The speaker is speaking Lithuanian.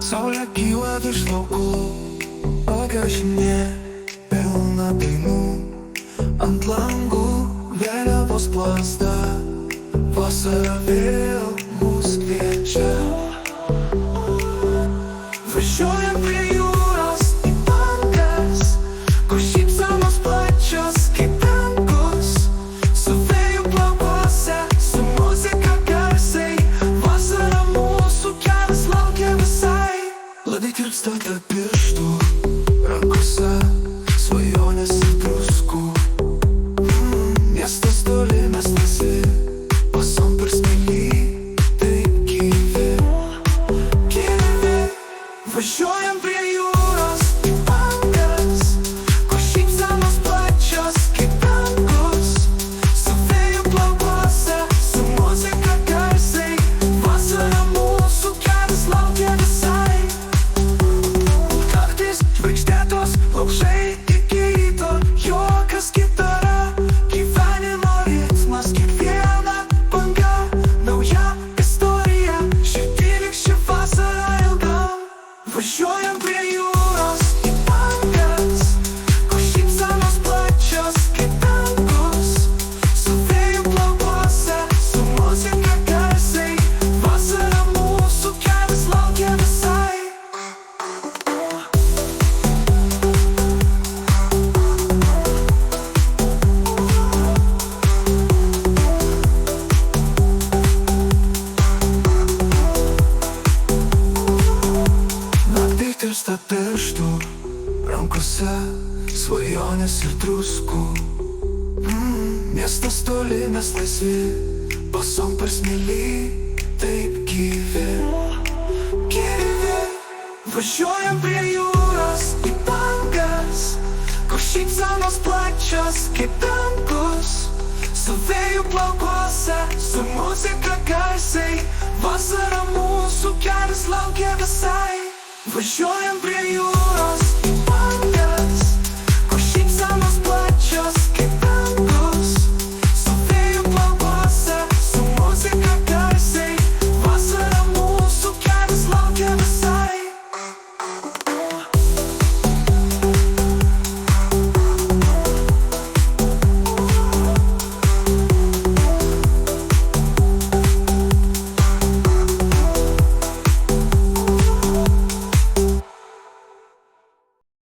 Saulė kyla virš laukų, bagažinė pilna dainų. Ant langų vėliavos plazda, vasara vėl mus kviečia. Važiuojam prie jūros į bangas, kur šypsenos plačios kaip dangus. Su vėju plaukuose, su muzika garsiai, vasara mūsų kelias laukia visai. Ledai tirpsta tarp pirštų, rankose svajonės ir druskų. Miestas toli, mes laisvi, pasom per smėlį, taip gyvi. Važiuojam prie jūros į bangas, kur šypsenos plačios kaip dangus. Su vėju plaukuose, su muzika garsiai, vasara mūsų kelias laukia visai. Naktys žvaigždėtos, laužai iki ryto, juokas, gitara, gyvenimo ritmas, kiekviena banga, nauja istorija, širdį lyg ši vasara ilga. Važiuojam prie jūros į bangas, kur šypsenos plačios kaip dangus. Su vėju plaukuose, su muzika garsiai, vasara mūsų kelias laukia visai. Naktį tirpsta pirštų, rankose svajonės ir druskų. Miestas toli, mes laisvi, pasom per smėlį, taip gyvi. Važiuojam prie jūros į bangas, kur šypsenos plačios kaip dangus. Su vėju plaukuose, su muzika garsiai, vasara mūsų kelias laukia visai. Važiuojam prie jūros